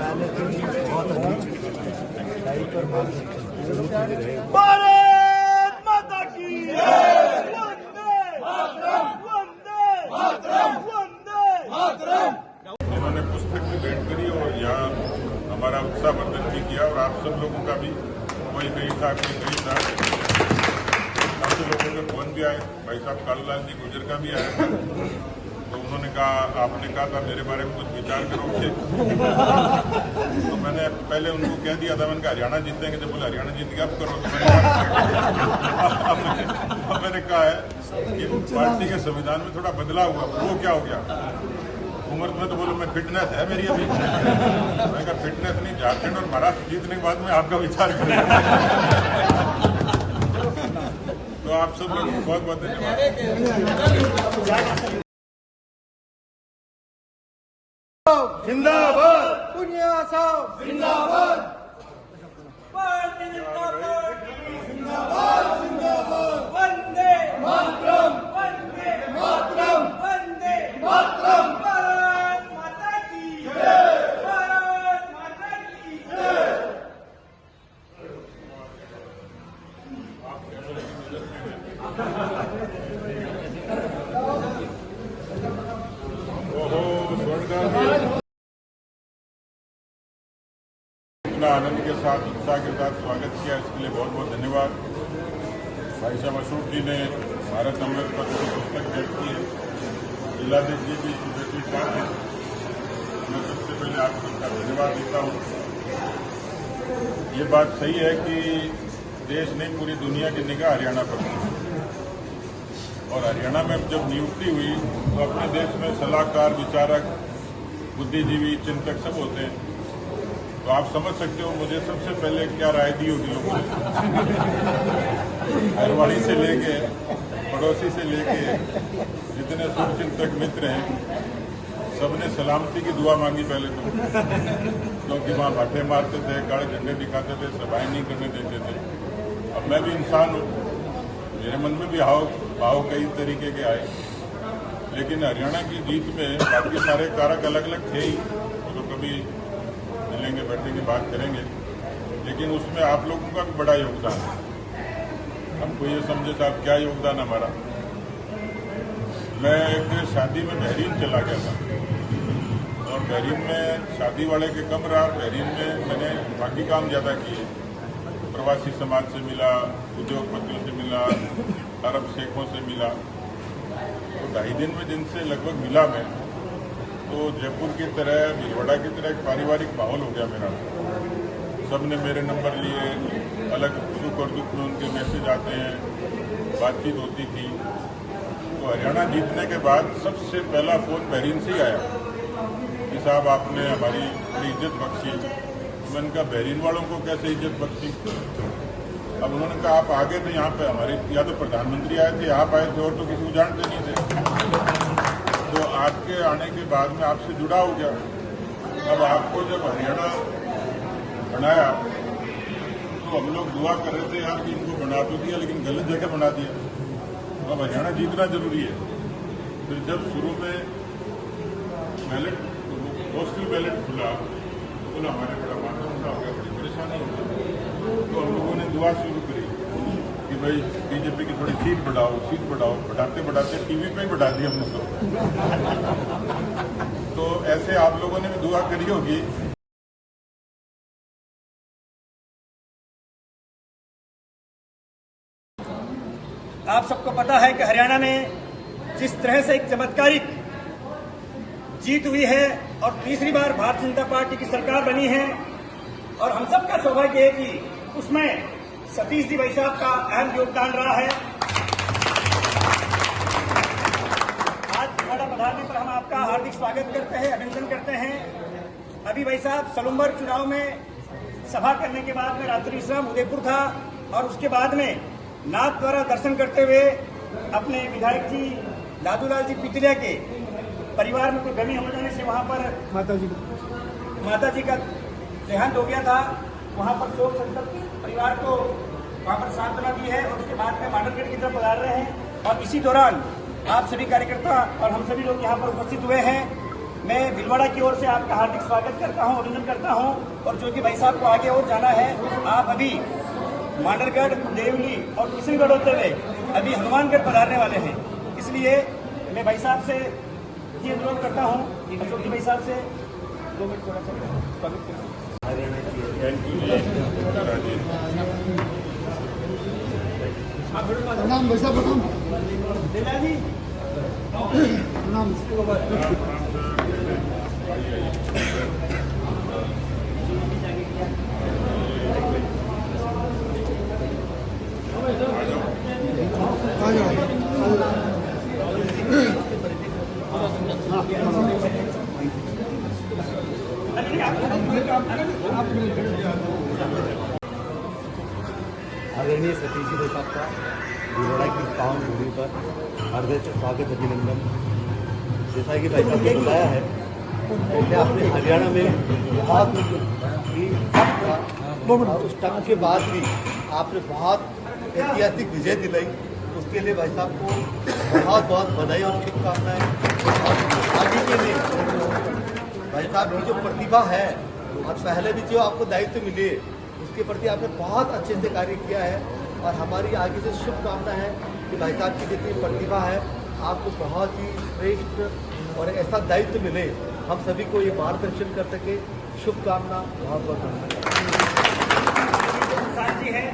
आने के लिए बहुत अच्छी पर भारत माता की वंदे वंदे वंदे। इन्होंने पुस्तक भी भेंट करी और यहाँ हमारा उत्साहवर्धन भी किया और आप सब लोगों का भी कोई नहीं था कोई नहीं था। काफी लोगों के फोन भी आए, भाई साहब कालूलाल जी गुजर का भी आया था, तो उन्होंने कहा आपने कहा था मेरे बारे में कुछ विचार करोगे। तो मैंने पहले उनको कह दिया था, मैंने कहा हरियाणा जीतेंगे, जब बोले हरियाणा जीत गया अब करोगे। अब मैंने कहा है कि पार्टी के संविधान में थोड़ा बदलाव हुआ, वो क्या हो गया उम्र में, तो बोलो मैं फिटनेस है मेरी अभी। मैं कहा फिटनेस नहीं, झारखंड और महाराष्ट्र जीतने के बाद में आपका विचार करेंगे। तो आप सब लोगों को बहुत बहुत धन्यवाद। जिंदाबाद पुनिया साहब जिंदाबाद जिंदाबाद जिंदाबाद वंदे मातरम वंदे मातरम वंदे मातरम। भारत माता की जय भारत माता की जय। ओहो स्वर्णदास इतना आनंद के साथ उत्साह के साथ स्वागत किया, इसके लिए बहुत बहुत धन्यवाद। भाई साहब अशोक जी ने भारत अमृत पत्र की पुस्तक भेंट की है, जिलाधीश जी भी बेटी साथ हैं। मैं सबसे पहले आप सबका धन्यवाद देता हूँ। ये बात सही है कि देश नहीं पूरी दुनिया की निगाह हरियाणा पर थी और हरियाणा में जब नियुक्ति हुई तो अपने देश में सलाहकार, विचारक, बुद्धिजीवी, चिंतक सब होते हैं। तो आप समझ सकते हो मुझे सबसे पहले क्या राय दी होगी लोगों ने। घरवाड़ी से लेके पड़ोसी से लेके जितने शुभचिंतक मित्र हैं सबने सलामती की दुआ मांगी पहले तो, क्योंकि वहाँ भाटे मारते थे, काले झंडे दिखाते थे, सभाएं नहीं करने देते थे। अब मैं भी इंसान हूँ, मेरे मन में भी भाव कई तरीके के आए, लेकिन हरियाणा की जीत में बाकी सारे कारक अलग अलग थे ही, तो कभी मिलेंगे बैठेंगे बात करेंगे, लेकिन उसमें आप लोगों का भी बड़ा योगदान है। हमको ये समझे साहब क्या योगदान हमारा। मैं एक शादी में बहरीन चला गया था और बहरीन में शादी वाले के कम रहा, बहरीन में मैंने बाकी काम ज़्यादा किए। प्रवासी समाज से मिला, उद्योगपतियों से मिला, अरब शेखों से मिला। तो 2.5 दिन में जिनसे लगभग मिला मैं, तो जयपुर की तरह, भीलवाड़ा की तरह एक पारिवारिक माहौल हो गया मेरा। सबने मेरे नंबर लिए, अलग सुख और दुख में उनके मैसेज आते हैं, बातचीत होती थी। तो हरियाणा जीतने के बाद सबसे पहला फोन बहरीन से ही आया कि साहब आपने हमारी बड़ी इज्जत बख्शी। मैंने कहा बहरीन वालों को कैसे इज्जत बख्शी। अब उन्होंने कहा आप आगे थे यहाँ पे, हमारे या तो प्रधानमंत्री आए थे, आप आए थे और तो किसी को जानते नहीं थे। तो आपके आने के बाद में आपसे जुड़ा हो गया। अब आपको जब हरियाणा बनाया तो हम लोग दुआ कर रहे थे यार कि इनको बना तो दिया, लेकिन गलत जगह बना दिया। अब हरियाणा जीतना जरूरी है। फिर जब शुरू में बैलेट, पोस्टल बैलेट खुला तो बोला हमारे बड़ा माथा मुंडा हो गया, बड़ी परेशानी हो गई। तो हम लोगों ने दुआ शुरू करी कि भाई बीजेपी की थोड़ी सीट बढ़ाओ। बढ़ाते बढ़ाते टीवी पे ही बढ़ा दी हमने तो ऐसे आप लोगों ने भी दुआ करी होगी। आप सबको पता है कि हरियाणा में जिस तरह से एक चमत्कारिक जीत हुई है और तीसरी बार भारतीय जनता पार्टी की सरकार बनी है, और हम सबका सौभाग्य है कि उसमें सतीश जी भाई साहब का अहम योगदान रहा है। आज खड़ा पधारने पर हम आपका हार्दिक स्वागत करते हैं, अभिनंदन करते हैं। अभी भाई साहब सलुम्बर चुनाव में सभा करने के बाद में रात्रि विश्राम उदयपुर था और उसके बाद में नाथ द्वारा दर्शन करते हुए अपने विधायक जी दादूलाल जी पितरिया के परिवार में कोई कमी हो जाने से वहां पर माता जी का देहांत हो गया था। वहां पर शोक संतप्त परिवार को वहां पर सांत्वना दी है और उसके बाद में मांडलगढ़ की तरफ पधार रहे हैं। और इसी दौरान आप सभी कार्यकर्ता और हम सभी लोग यहाँ पर उपस्थित हुए हैं। मैं भीलवाड़ा की ओर से आपका हार्दिक स्वागत करता हूं, अभिनंदन करता हूं। और जो कि भाई साहब को आगे और जाना है, आप अभी मांडरगढ़, देवली और किशनगढ़ होते हुए अभी हनुमानगढ़ पधारने वाले हैं। इसलिए मैं भाई साहब से ये अनुरोध करता हूं, अशोक जी भाई साहब से 2 मिनट थोड़ा सा स्वागत करें। प्रणाम भाई साहब, प्रणाम जी प्रणाम। आ जाओ। आदरणीय सतीश जी भाई साहब का भीलवाड़ा की पावन भूमि पर हृदय से स्वागत, अभिनंदन। जैसा कि भाई साहब ने बताया है, पहले आपने हरियाणा में बहुत ही टफ था, और उस टफ के बाद भी आपने बहुत ऐतिहासिक विजय दिलाई। उसके लिए भाई साहब को बहुत बहुत बधाई और शुभकामनाएं। और आगे के लिए भाई साहब की जो प्रतिभा है और पहले भी जो आपको दायित्व मिले, उसके प्रति आपने बहुत अच्छे से कार्य किया है। और हमारी आगे से शुभकामना है कि भाई साहब की जितनी प्रतिभा है, आपको बहुत ही श्रेष्ठ और ऐसा दायित्व मिले, हम सभी को ये मार्गदर्शन कर सके। शुभकामना, बहुत बहुत धन्यवाद। जी है